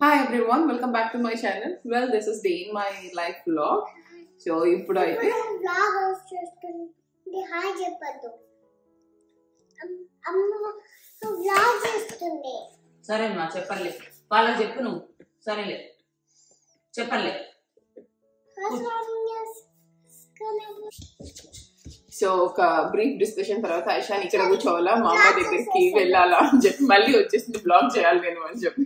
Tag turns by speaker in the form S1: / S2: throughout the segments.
S1: Hi everyone, welcome back to my channel. Well, this is day in my life vlog. So, ఇప్పుడు అయితే
S2: vlog చేస్తుంది hi చెప్పొద్దు అమ్మ vlog చేస్తుంది
S3: సరే అమ్మా చెప్పలే వాళ్ళకి చెప్పు నువ్వు సరేలే చెప్పలే
S1: సో ఒక బ్రీఫ్ డిస్కషన్ తర్వాత ఐషాన్ ఇక్కడ కూర్చోవాలా మా అమ్మ దగ్గరికి వెళ్ళాలా అని చెప్పి మళ్ళీ వచ్చేసింది బ్లాగ్ చేయాలి నేను అని చెప్పి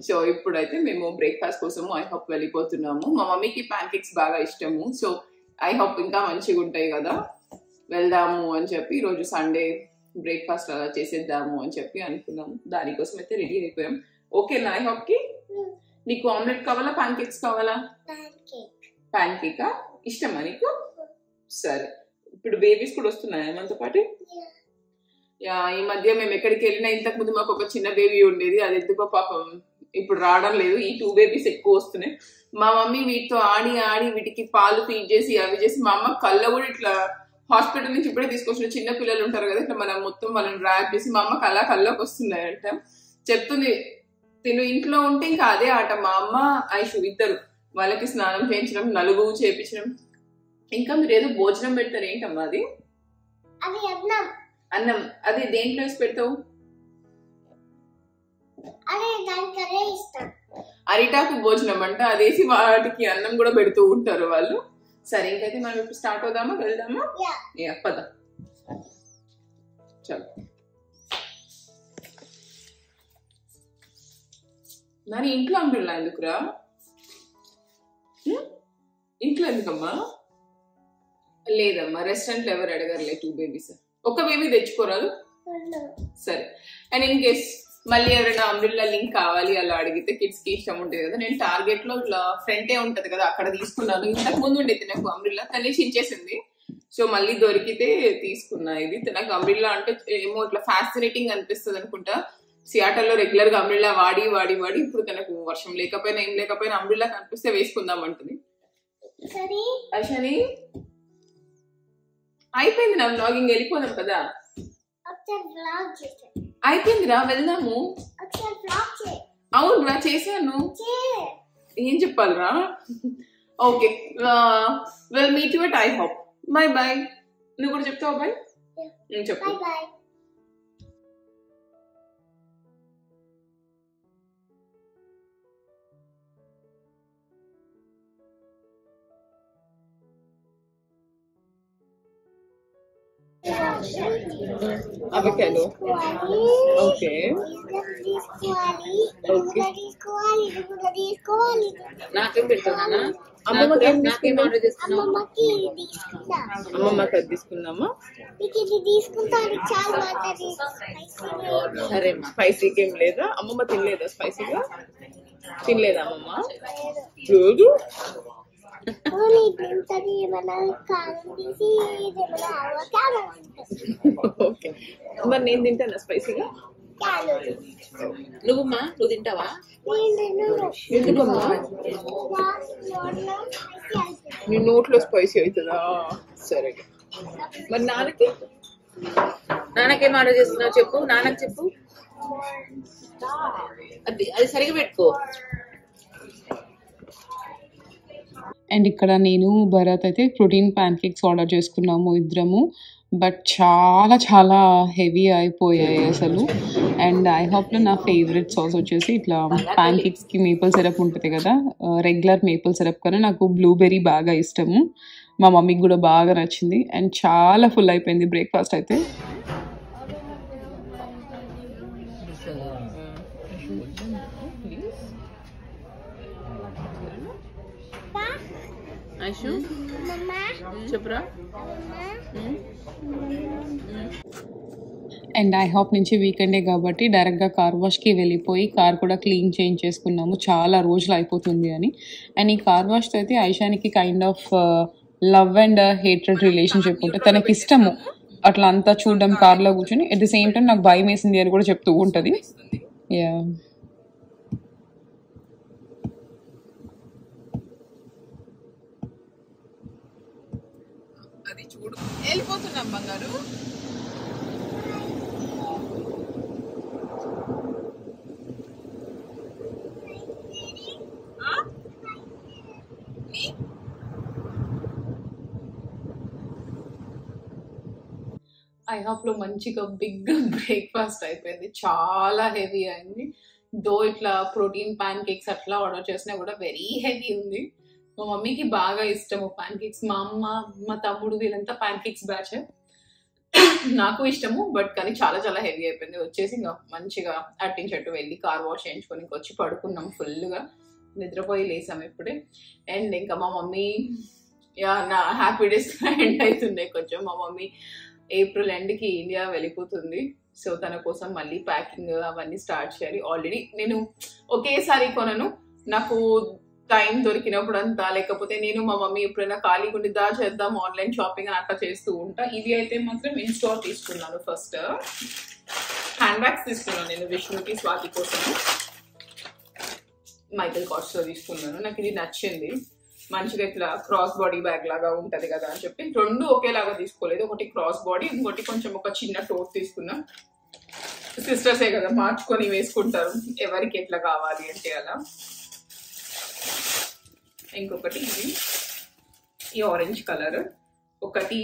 S1: సో ఇప్పుడైతే మేము బ్రేక్ఫాస్ట్ కోసము ఐ హోప్ వెళ్ళిపోతున్నాము. మా మమ్మీకి ప్యాన్ కేక్స్ బాగా ఇష్టము. సో ఐ హోప్ ఇంకా మంచిగా ఉంటాయి కదా, వెళ్దాము అని చెప్పి ఈరోజు సండే బ్రేక్ఫాస్ట్ అలా చేసేద్దాము అని చెప్పి అనుకున్నాము. దానికోసం అయితే రెడీ అయిపోయాం. ఓకేనా? ఐ హోప్ కి నీకు ఆమ్లెట్ కావాలా ప్యాన్ కేక్స్ కావాలా? ప్యాన్ కేకా ఇష్టమా నీకు? సరే, ఇప్పుడు బేబీస్ కూడా వస్తున్నాయా మనతో పాటు? ఈ మధ్య మేము ఎక్కడికి వెళ్ళినా ఇంతకు ముందు మాకు ఒక చిన్న బేబీ ఉండేది, అది ఎందుకో పాపం ఇప్పుడు రావడం లేదు. ఈ 2 బేబీస్ ఎక్కువ వస్తున్నాయి. మా మమ్మీ వీటితో ఆడి ఆడి వీటికి పాలు ఫీడ్ చేసి అవి చేసి మా అమ్మ కళ్ళ కూడా ఇట్లా హాస్పిటల్ నుంచి ఇప్పుడే తీసుకొచ్చిన చిన్న పిల్లలు ఉంటారు కదా, ఇట్లా మనం మొత్తం వాళ్ళని ర్యాప్ చేసి మా అమ్మ కళ్ళకి వస్తున్నాయంట. చెప్తుంది తిను ఇంట్లో ఉంటే ఇంకా అదే ఆట. మా అమ్మ ఐషు ఇద్దరు వాళ్ళకి స్నానం చేయించడం, నలుగు చేయించడం. ఇంకా మీరు ఏదో భోజనం పెడతారు, ఏంటమ్మా అది? అన్నం. అది దేంట్లో వేసి పెడతావు? అరిటాకు భోజనం అంట, అదేసి వాటికి అన్నం కూడా పెడుతూ ఉంటారు వాళ్ళు. సరే, ఇంకైతే మనం ఇప్పుడు స్టార్ట్ అవుదామా, వెళ్దామా? పద చలో. నాని ఇంట్లో అంటున్నా ఎందుకురా? ఇంట్లో ఎందుకమ్మా? లేదమ్మా, రెస్టారెంట్ లో ఎవరు అడగరులే. 2 బేబీస్, ఒక బేబీ తెచ్చుకోరాదు? సరే. అండ్ ఇన్ కేస్ మళ్ళీ ఎవరైనా అంబ్రిల్లా లింక్ కావాలి అలా అడిగితే, కిడ్స్ కి ఇష్టం ఉంటుంది కదా, నేను టార్గెట్ లో ఇట్లా ఫ్రంటే ఉంటది కదా అక్కడ తీసుకున్నాను. ఇంతకు ముందు ఉండేది నాకు అంబ్రిల్లా, తనే చించేసింది. సో మళ్ళీ దొరికితే తీసుకున్నా. ఇది నాకు అంబ్రిల్లా అంటే ఏమో ఇట్లా ఫ్యాసినేటింగ్ అనిపిస్తుంది అనుకుంటా. సియాటల్లో రెగ్యులర్ గా అంబ్రిల్లా వాడి వాడి వాడి ఇప్పుడు తనకు వర్షం లేకపోయినా ఏం లేకపోయినా అంబ్రిల్లా కనిపిస్తే వేసుకుందాం అంటుంది. అషని అయిపోయింది నా వ్లాగింగ్, వెళ్ళిపోదాం కదా. అయిపోయిందిరా, వెళ్దాము. అవునురా, చేశాను. ఏం చెప్పాలరా? Okay, well meet you at I hope. By by. నువ్వు కూడా చెప్తావా బాయ్? చెప్పు. అవకాడో. ఓకే నాకేం పెడతావు? అమ్మమ్మకి అది తీసుకుందామా? సరే, స్పైసీకి ఏం లేదా? అమ్మమ్మ తినలేదా స్పైసీగా? తినలేదా అమ్మమ్మ? లేదు. ఓకే, మరి నేను తింటానా స్పైసీగా? నువ్వమ్మా, నువ్వు తింటావా? ఎందుకమ్మా? నీ నోట్లో స్పైసీ అవుతుందా? సరే. మరి నాన్నకేం ఆర్డర్ చేస్తున్నావు చెప్పు, నాన్నకి చెప్పు. అది సరిగా పెట్టుకో.
S4: అండ్ ఇక్కడ నేను భరత్ అయితే ప్రోటీన్ ప్యాన్ కేక్స్ ఆర్డర్ చేసుకున్నాము ఇద్దరము. బట్ చాలా చాలా హెవీ అయిపోయాయి అసలు. అండ్ ఐ హోప్లో నా ఫేవరెట్ సాస్ వచ్చేసి ఇట్లా ప్యాన్ కేక్స్కి మేపుల్ సిరప్ ఉంటుంది కదా, రెగ్యులర్ మేపుల్ సిరప్ కన్నా నాకు బ్లూబెర్రీ బాగా ఇష్టము. మా మమ్మీకి కూడా బాగా నచ్చింది. అండ్ చాలా ఫుల్ అయిపోయింది బ్రేక్ఫాస్ట్ అయితే.
S1: చెప్పురా.
S4: అండ్ ఐ హోప్ నుంచి వీకెండే కాబట్టి డైరెక్ట్గా కార్ వాష్కి వెళ్ళిపోయి కార్ కూడా క్లీన్ చేంజ్ చేసుకున్నాము, చాలా రోజులు అయిపోతుంది అని. అండ్ ఈ కార్ వాష్తో అయితే ఐషానికి kind of love and hatred relationship ఉంటుంది. తనకి ఇష్టము అట్లా అంతా చూడడం కార్లో కూర్చొని. అట్ ది సేమ్ టైం నాకు భయం వేసింది అని కూడా చెప్తూ ఉంటుంది. యా,
S1: అది చూడు. వెళ్ళిపోతున్నాం బంగారు.
S4: ఐహాప్లో మంచిగా బిగ్ బ్రేక్ఫాస్ట్ అయిపోయింది. చాలా హెవీ అయింది. దో ఇట్లా ప్రోటీన్ ప్యాన్ కేక్స్ అట్లా ఆర్డర్ చేసినా కూడా వెరీ హెవీ ఉంది. మా మమ్మీకి బాగా ఇష్టము ప్యాన్ కేక్స్. మా అమ్మ, మా తమ్ముడు వీళ్ళంతా ప్యాన్ కేక్స్ బ్యాచ్. నాకు ఇష్టము, బట్ కానీ చాలా చాలా హెవీ అయిపోయింది. వచ్చేసి ఇంకా మంచిగా అట్టించట్టు వెళ్ళి కార్ వాష్ చేయించుకొని వచ్చి పడుకున్నాం. ఫుల్గా నిద్రపోయి లేసాం ఇప్పుడే. అండ్ ఇంకా మా మమ్మీ నా హ్యాపీ డేస్ ఎండ్ అవుతున్నాయి కొంచెం. మా మమ్మీ ఏప్రిల్ ఎండ్కి ఇండియా వెళ్ళిపోతుంది. సో తన కోసం మళ్ళీ ప్యాకింగ్ అవన్నీ స్టార్ట్ చేయాలి. ఆల్రెడీ నేను ఒకేసారి కొనను, నాకు టైం దొరికినప్పుడు అంతా, లేకపోతే నేను మా మమ్మీ ఎప్పుడైనా ఖాళీ ఉండి చేద్దాం ఆన్లైన్ షాపింగ్ అని అట్లా చేస్తూ ఉంటా. ఇవి అయితే మాత్రం ఇన్ స్టోర్ తీసుకున్నాను. ఫస్ట్ హ్యాండ్ బ్యాగ్స్ తీసుకున్నాను నేను విష్ణుకి, స్వాతి కోసం మైకల్ కాస్ట్లో తీసుకున్నాను. నాకు ఇది నచ్చింది. మంచిగా ఇట్లా క్రాస్ బాడీ బ్యాగ్ లాగా ఉంటది కదా అని చెప్పి రెండు ఒకేలాగా తీసుకోలేదు. ఒకటి క్రాస్ బాడీ, ఇంకోటి కొంచెం ఒక చిన్న టోట్ తీసుకున్నా. సిస్టర్సే కదా మార్చుకొని వేసుకుంటారు ఎవరికి ఎట్లా కావాలి అంటే అలా. ఇంకొకటి ఇది ఈ ఆరెంజ్ కలర్, ఒకటి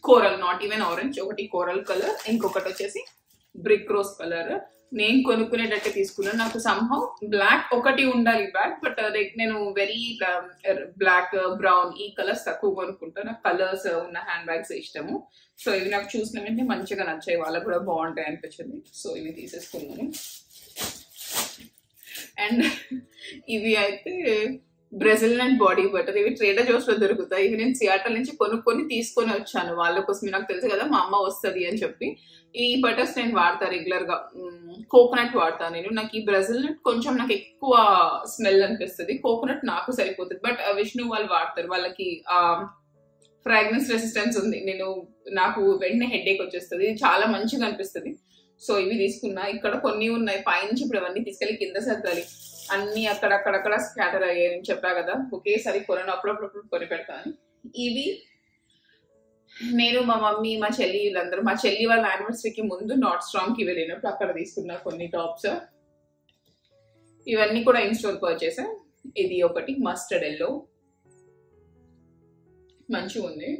S4: కోరల్, నాట్ ఈవెన్ ఆరెంజ్, ఒకటి కోరల్ కలర్, ఇంకొకటి వచ్చేసి బ్రిక్ రోజ్ కలర్. నేను కొనుక్కునేటట్టు తీసుకున్నాను. నాకు సంహౌ బ్లాక్ ఒకటి ఉండాలి బ్యాగ్, బట్ నేను వెరీ బ్లాక్, బ్రౌన్ ఈ కలర్స్ తక్కువ కొనుక్కుంటాను. నాకు కలర్స్ ఉన్న హ్యాండ్ బ్యాగ్స్ ఇష్టము. సో ఇవి నాకు చూసిన వెంటనే మంచిగా నచ్చాయి, వాళ్ళకు కూడా బాగుంటాయి అనిపించింది. సో ఇవి తీసేసుకున్నాను. అండ్ ఇవి అయితే బ్రెజిలియన్ బాడీ బటర్. ఇవి ట్రేడర్ జోస్ లో దొరుకుతాయి. ఇవి నేను సియాటల్ నుంచి కొనుక్కొని తీసుకొని వచ్చాను వాళ్ళ కోసం. నాకు తెలుసు కదా మా అమ్మ వస్తుంది అని చెప్పి. ఈ బటర్స్ నేను వాడతా రెగ్యులర్ గా. కోకోనట్ వాడతాను నేను. నాకు ఈ బ్రెజిలియన్ కొంచెం నాకు ఎక్కువ స్మెల్ అనిపిస్తుంది, కోకోనట్ నాకు సరిపోతుంది. బట్ విష్ణు వాళ్ళు వాడతారు, వాళ్ళకి ఫ్రాగ్రెన్స్ రెసిస్టెన్స్ ఉంది. నాకు వెంటనే హెడేక్ వచ్చేస్తుంది. ఇది చాలా మంచిగా అనిపిస్తుంది. సో ఇవి తీసుకున్నా. ఇక్కడ కొన్ని ఉన్నాయి పైనుంచి, ఇప్పుడు అవన్నీ తీసుకెళ్ళి కింద సర్దాలి. అన్ని అక్కడక్కడక్కడ స్కాటర్ అయ్యాయి. నేను చెప్పా కదా ఒకేసారి కొనను, అప్పుడప్పుడు కొని పెడతాను. ఇవి నేను, మా మమ్మీ, మా చెల్లి వీళ్ళందరూ, మా చెల్లి వాళ్ళ యానివర్సరీకి ముందు నార్త్ స్ట్రాంగ్ కి వెళ్ళినప్పుడు అక్కడ తీసుకున్నా కొన్ని టాప్స్. ఇవన్నీ కూడా ఇన్ స్టోర్ పర్చేసా. ఇది ఒకటి మస్టర్డ్ ఎల్లో, మంచిగా ఉంది.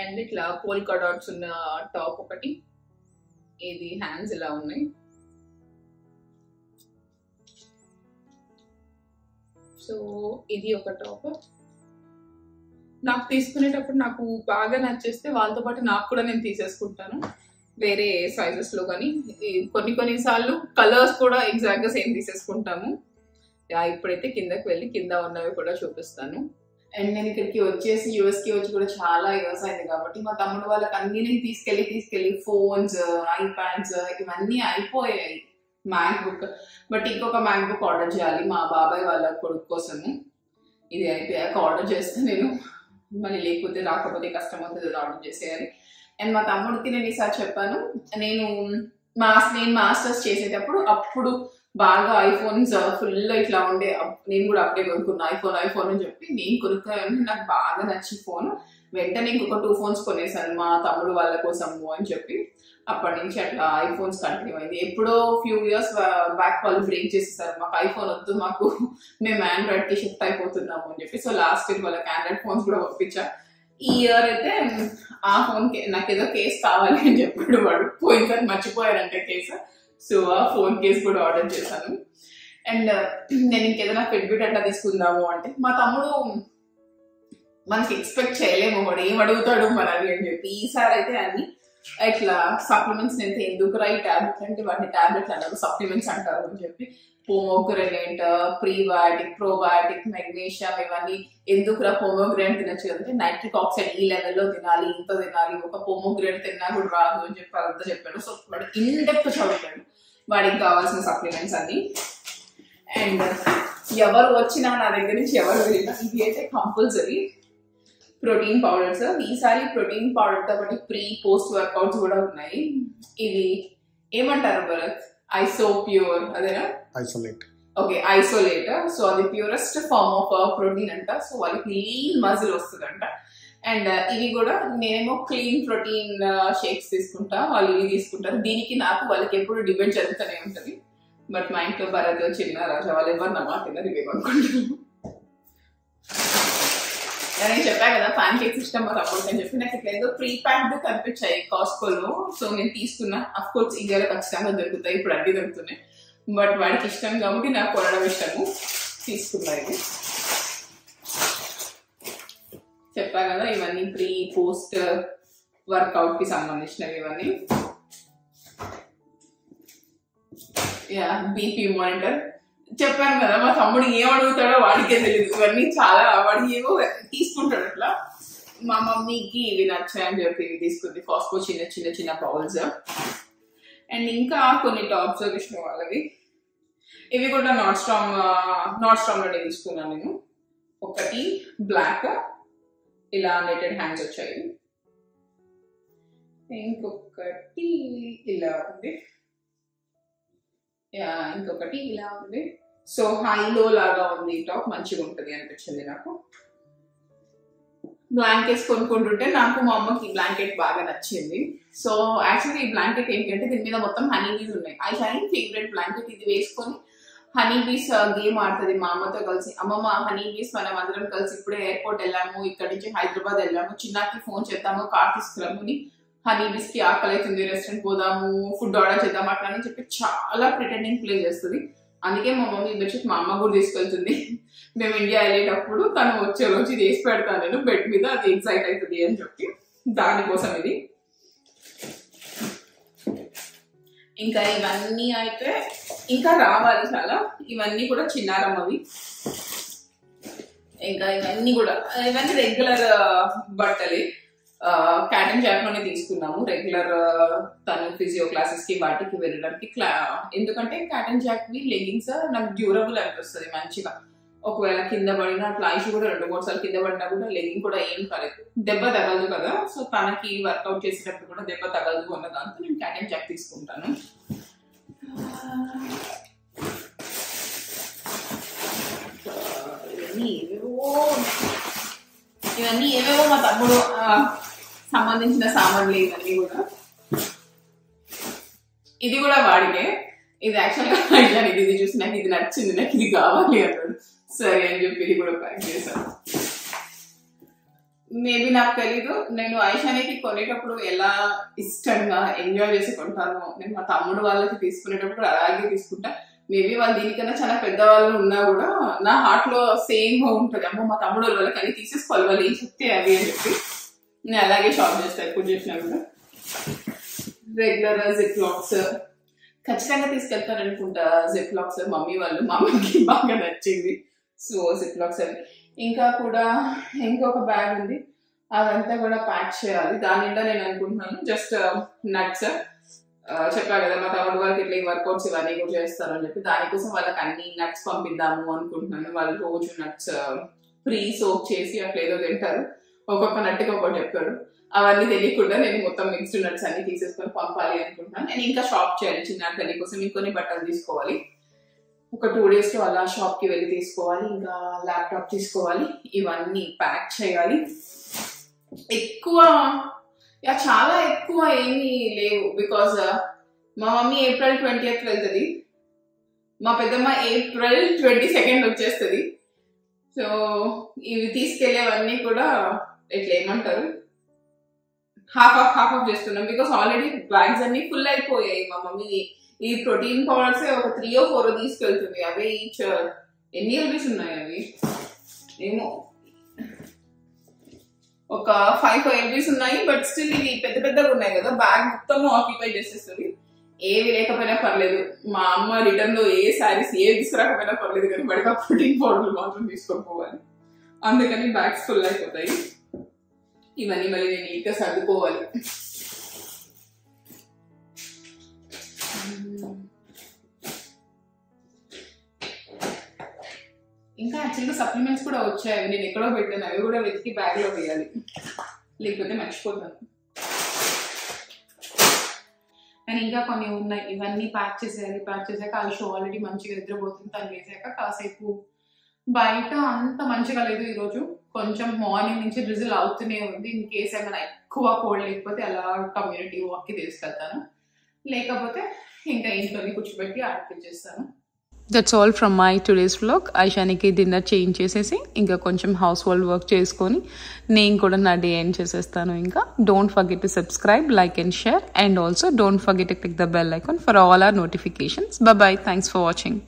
S4: అండ్ ఇట్లా పోల్కా డాట్స్ ఉన్న టాప్ ఒకటి. ఇది హ్యాండ్స్ ఇలా ఉన్నాయి. సో ఇది ఒక టాప్. నాకు తీసుకునేటప్పుడు నాకు బాగా నచ్చేస్తే వాళ్ళతో పాటు నాకు కూడా నేను తీసేసుకుంటాను వేరే సైజెస్ లో. కానీ కొన్నిసార్లు కలర్స్ కూడా ఎగ్జాక్ట్ గా సేమ్ తీసేసుకుంటాము. ఇప్పుడైతే కిందకి వెళ్ళి కింద ఉన్నవి కూడా చూపిస్తాను. అండ్ నేను ఇక్కడికి వచ్చేసి యూఎస్ కి వచ్చి కూడా చాలా ఇయర్స్ అయింది కాబట్టి మా తమ్ముడు వాళ్ళకి అన్ని నేను తీసుకెళ్ళి ఫోన్స్, ఐప్యాడ్స్ ఇవన్నీ అయిపోయాయి. మ్యాక్ బుక్, బట్ ఇంకొక మ్యాక్ బుక్ ఆర్డర్ చేయాలి మా బాబాయ్ వాళ్ళ కొడుకు కోసము. ఇది అయిపోయాక ఆర్డర్ చేస్తే నేను మళ్ళీ లేకపోతే రాకపోతే కష్టం అవుతుంది, అది ఆర్డర్ చేసేయాలి. అండ్ మా తమ్ముడికి నేను ఈసారి చెప్పాను, నేను మాస్టర్స్ చేసేటప్పుడు అప్పుడు బాగా ఐఫోన్స్ ఫుల్ ఇట్లా ఉండే, నేను కూడా అప్పుడే కొనుక్కున్నా ఐఫోన్ అని చెప్పి. నేను కొనుక్కోని నాకు బాగా నచ్చి ఫోన్ వెంటనే ఇంకొక 2 phones కొనేసాను మా తమ్ముడు వాళ్ళ కోసము అని చెప్పి. అప్పటి నుంచి అట్లా ఐఫోన్స్ కంటిన్యూ అయింది. ఎప్పుడో ఫ్యూ ఇయర్స్ బ్యాక్ వాళ్ళు బ్రేక్ చేసేసారు, మాకు ఐఫోన్ వద్దు, మేము ఆండ్రాయిడ్ కి షిఫ్ట్ అయిపోతున్నాము అని చెప్పి. సో లాస్ట్ ఇయర్ వాళ్ళకి ఆండ్రాయిడ్ ఫోన్స్ కూడా పంపించా. ఈ ఇయర్ అయితే ఆ ఫోన్ నాకు ఏదో కేస్ కావాలి అని చెప్పాడు వాడు. పోయినసారి మర్చిపోయారంటే కేసు. సో ఆ ఫోన్ కేస్ కూడా ఆర్డర్ చేశాను. అండ్ నేను ఇంకేదైనా ఫిట్బిట్ అట్లా తీసుకుందాము అంటే మా తమ్ముడు మనకి ఎక్స్పెక్ట్ చేయలేము వాడు ఏం అడుగుతాడు మనది అని చెప్పి. ఈసారి అయితే అన్ని ఇట్లా సప్లిమెంట్స్ నేను ఎందుకు ఈ టాబ్లెట్ అంటే వాటిని టాబ్లెట్లు అన్నారు, సప్లిమెంట్స్ అంటారు అని చెప్పి. పోమోగ్రనేట్, ప్రీబయాటిక్, ప్రోబయాటిక్, మెగ్నీషియం ఇవన్నీ ఎందుకురా పోమోగ్రనేట్ తినచ్చు కదంటే నైట్రిక్ ఆక్సైడ్ ఈ లెవెల్లో తినాలి, ఇంత తినాలి, ఒక పోమోగ్రనేట్ తిన్నా కూడా రాదు అని చెప్పి అదంతా చెప్పాడు. సో వాడు ఇన్ డెప్త్ చదువుతాడు వాడికి కావాల్సిన సప్లిమెంట్స్ అన్ని. అండ్ ఎవరు వచ్చినా నా దగ్గర నుంచి ఎవరు వెళ్ళినా ఇది అయితే కంపల్సరీ ప్రోటీన్ పౌడర్స్. ఈసారి ప్రోటీన్ పౌడర్ తో పాటు పోస్ట్ వర్కౌట్స్ కూడా ఉన్నాయి. ఇది ఏమంటారు భరత్? ఐసో ప్యూర్, అదేనా?
S5: ఐసోలేట్.
S4: Okay, isolate. సో అది ప్యూరెస్ట్ ఫార్మ్ ఆఫ్ ప్రోటీన్ అంట. సో వాళ్ళకి లీన్ మజిల్ వస్తుందంట. అండ్ ఇవి కూడా నేనేమో క్లీన్ ప్రోటీన్ షేక్స్ తీసుకుంటా, వాళ్ళు ఇవి తీసుకుంటారు. దీనికి నాకు వాళ్ళకి ఎప్పుడు డిబేట్ జరుగుతూనే ఉంటుంది. బట్ మా ఇంట్లో భరత్, చిన్న రాజా వాళ్ళు ఎవరు నా మాట తిన్నారు, ఇవే కొనుక్కుంటారు.
S1: నేను చెప్పా కదా పాన్ కేక్స్ ఇష్టం మా తమ్ముడు అని చెప్పి నాకు ఇట్లా ఏదో ప్రీ ప్యాక్డ్ కనిపించాయి కాస్కోలో. సో నేను తీసుకున్నా. అఫ్ కోర్స్ ఇండియాలో ఖచ్చితంగా దొరుకుతాయి, ఇప్పుడు అన్ని దొరుకుతున్నాయి. బట్ వాడికి ఇష్టం కాబట్టి నాకు కొనడం ఇష్టము, తీసుకున్నా. ఇది చెప్పా కదా ఇవన్నీ ప్రీ పోస్ట్ వర్కౌట్ కి సంబంధించినవి ఇవన్నీ. యా బీపీ మానిటర్ చెప్పాను కదా, మా తమ్ముడు ఏం అడుగుతాడో వాడికే తెలియదు. ఇవన్నీ చాలా వాడు ఏవో తీసుకుంటాడు అట్లా. మా మమ్మీకి ఇవి నచ్చాయని చెప్పి ఇవి తీసుకుంది, కాస్కో చిన్న చిన్న చిన్న బౌల్స్. అండ్ ఇంకా కొన్ని టాప్స్ విష్ణు వాళ్ళవి. ఇవి కూడా నాట్ స్ట్రాంగ్ లోనే తీసుకున్నాను నేను. ఒకటి బ్లాక్ ఇలా నెటెడ్ హ్యాండ్స్ వచ్చాయి, ఇంకొకటి ఇలా ఉంది, ఇంకొకటి ఇలా ఉంది. సో హైలో లాగా ఉంది ఈ టాప్, మంచిగా ఉంటుంది అనిపించింది నాకు. బ్లాంకెట్స్ కొనుక్కుంటుంటే నాకు మా అమ్మకి బ్లాంకెట్ బాగా నచ్చింది. సో యాక్చువల్లీ ఈ బ్లాంకెట్ ఏంటంటే దీని మీద మొత్తం హనీ బీస్ ఉన్నాయి. I shine favourite blanket. ఇది వేసుకొని హనీ బీస్ గేమ్ ఆడుతుంది మా అమ్మతో కలిసి. అమ్మమ్మ హనీ బీస్ మనం అందరం కలిసి ఇప్పుడే ఎయిర్పోర్ట్ వెళ్ళాము, ఇక్కడ నుంచి హైదరాబాద్ వెళ్ళాము, చిన్నకి ఫోన్ చేద్దాము, కార్ తీసుకురాము, హనీ బీస్ కి ఆకలి అవుతుంది, రెస్టారెంట్ పోదాము, ఫుడ్ ఆర్డర్ చేద్దాం అట్లా అని చెప్పి చాలా ప్రిటెండింగ్ ప్లే చేస్తుంది. అందుకే మా మమ్మీ బెడ్షీట్ మా అమ్మ కూడా తీసుకెళ్తుంది. మేము ఇండియా వెళ్ళేటప్పుడు తను వచ్చే రోజు ఇది వేసి పెడతాను నేను బెడ్ మీద, అది ఎగ్జైట్ అవుతుంది అని చెప్పి దానికోసం ఇది. ఇంకా ఇవన్నీ అయితే ఇంకా రావాలి చాలా. ఇవన్నీ కూడా చిన్నారమ్మవి. ఇంకా ఇవన్నీ రెగ్యులర్ బట్టలే. క్యాట్ అండ్ జాక్ లోనే తీసుకున్నాము రెగ్యులర్ తను ఫిజియో క్లాసెస్ కి వాటికి వెళ్ళడానికి. ఎందుకంటే క్యాట్ అండ్ జాక్ వి లెగ్గింగ్స్ నాకు డ్యూరబుల్ అనిపిస్తుంది మంచిగా. ఒకవేళ కింద పడినా అట్లా ఐషు కూడా 2-3 సార్లు కింద పడినా కూడా లెగ్గింగ్ కూడా ఏం కాలేదు, దెబ్బ తగలదు కదా. సో తనకి వర్కౌట్ చేసేటప్పుడు కూడా దెబ్బ తగలదు అన్న దాంతో నేను క్యాట్ అండ్ జాక్ తీసుకుంటాను. ఇవన్నీ ఏవేవో మా తమ్ముడు సంబంధించిన సామాన్లు ఇవన్నీ కూడా. ఇది కూడా వాడికే. ఇది యాక్చువల్గా ఇది చూసి నాకు ఇది నచ్చింది, నాకు ఇది కావాలి అన్నాడు. సరే అని చెప్పి ఇది కూడా ప్యాక్ చేశాను. మేబీ నాకు తెలీదు, నేను ఐషానికి కొనేటప్పుడు ఎలా ఇష్టంగా ఎంజాయ్ చేసి కొంటాను. నేను మా తమ్ముడు వాళ్ళకి తీసుకునేటప్పుడు అలాగే తీసుకుంటా. మేబీ వాళ్ళు దీనికన్నా చాలా పెద్దవాళ్ళు ఉన్నా కూడా నా హార్ట్ లో సేమ్ ఉంటుంది. అమ్మో మా తమ్ముడు వాళ్ళకి అన్ని తీసేసుకోవాలి, వాళ్ళు ఏం చెప్తే అవి అని చెప్పి నేను అలాగే షాప్ చేస్తాను ఎప్పుడు చేసినా కూడా. రెగ్యులర్ జిప్ లాక్స్ ఖచ్చితంగా తీసుకెళ్తాను అనుకుంటా. జిప్ లాక్స్ మమ్మీ వాళ్ళు, మా అమ్మకి బాగా నచ్చింది. సో జిప్ లాక్స్ అవి. ఇంకా కూడా ఇంకొక బ్యాగ్ ఉంది, అదంతా కూడా ప్యాక్ చేయాలి. దాని నిండా నేను అనుకుంటున్నాను జస్ట్ నట్స్. చెప్పా కదా మా తమ్ముడు వాళ్ళకి ఇట్లా వర్కౌట్స్ ఇవన్నీ కూడా చేస్తారని చెప్పి, దానికోసం వాళ్ళకి అన్ని నట్స్ పంపిద్దాము అనుకుంటున్నాను. వాళ్ళు రోజు నట్స్ ప్రీ సోక్ చేసి అట్లా ఏదో తింటారు, ఒక్కొక్క నట్టుకి ఒక్కొక్కటి చెప్పాడు. అవన్నీ తెలియకుండా నేను మొత్తం మిక్స్డ్ నట్స్ అన్ని తీసేసుకొని పంపాలి అనుకుంటున్నాను. నేను ఇంకా షాప్ చేయాలి చిన్న తల్లి కోసం, ఇంకొన్ని బట్టలు తీసుకోవాలి. ఒక 2 days లో అలా షాప్ కి వెళ్ళి తీసుకోవాలి. ఇంకా ల్యాప్టాప్ తీసుకోవాలి, ఇవన్నీ ప్యాక్ చేయాలి. చాలా ఎక్కువ ఏమీ లేవు, బికాజ్ మా మమ్మీ April 20th వెళ్తుంది, మా పెద్దమ్మ April 22nd వచ్చేస్తుంది. సో ఇవి తీసుకెళ్లేవన్నీ కూడా ఇట్లా ఏమంటారు హాఫ్ ఆఫ్ చేస్తున్నాం, బికాస్ ఆల్రెడీ బ్యాగ్స్ అన్ని ఫుల్ అయిపోయాయి. మా మమ్మీ ఈ ప్రోటీన్ పౌడర్స్ ఒక 3 or 4 తీసుకెళ్తుంది. అవే ఈచ్ ఎన్ని LBs ఉన్నాయి అవి ఏమో ఒక 5 LBs ఉన్నాయి. బట్ స్టిల్ ఇవి పెద్ద పెద్దగా ఉన్నాయి కదా, బ్యాగ్ మొత్తం ఆక్యుపై చేసేస్తుంది. ఏవి లేకపోయినా పర్లేదు, మా అమ్మ రిటర్న్ లో ఏ శారీస్ ఏవి తీసుకురాకపోయినా పర్లేదు, కానీ బడిగా ప్రోటీన్ పౌడర్లు మాత్రం తీసుకోకపోవాలి. అందుకని బ్యాగ్స్ ఫుల్ అయిపోతాయి. ఇవన్నీ మళ్ళీ నేను నీట్గా సర్దుకోవాలి. ఇంకా యాక్చువల్గా సప్లిమెంట్స్ కూడా వచ్చాయి, నేను ఎక్కడో పెట్టాను, అవి కూడా వెతికి బ్యాగ్ లో వేయాలి, లేకపోతే మర్చిపోతాను. అండ్ ఇంకా కొన్ని ఉన్నాయి, ఇవన్నీ ప్యాక్ చేసేయాలి. ప్యాక్ చేసాక ఆ షో ఆల్రెడీ మంచిగా నిద్రపోతుంది. తను వేసాక కాసేపు బయట అంత మంచిగా లేదు ఈరోజు, కొంచెం మార్నింగ్ నుంచి డ్రిజిల్ అవుతూనే ఉంది. ఇన్ కేస్ ఏమైనా ఎక్కువ కోల్డ్ లేకపోతే అలా కమ్యూనిటీ వాక్కి తీసుకెళ్తాను, లేకపోతే ఇంకా ఇంట్లోనే కూర్చోబెట్టి ఆడిపించేస్తాను.
S4: That's all from my today's vlog. ఐషానికి డిన్నర్ చేంజ్ చేసేసి ఇంకా కొంచెం హౌస్ హోల్డ్ వర్క్ చేసుకొని నేను కూడా నా డే ఎండ్ చేసేస్తాను. ఇంకా don't forget to subscribe, like and share, and also don't forget to click the bell icon for all our notifications. Bye bye. Thanks for watching.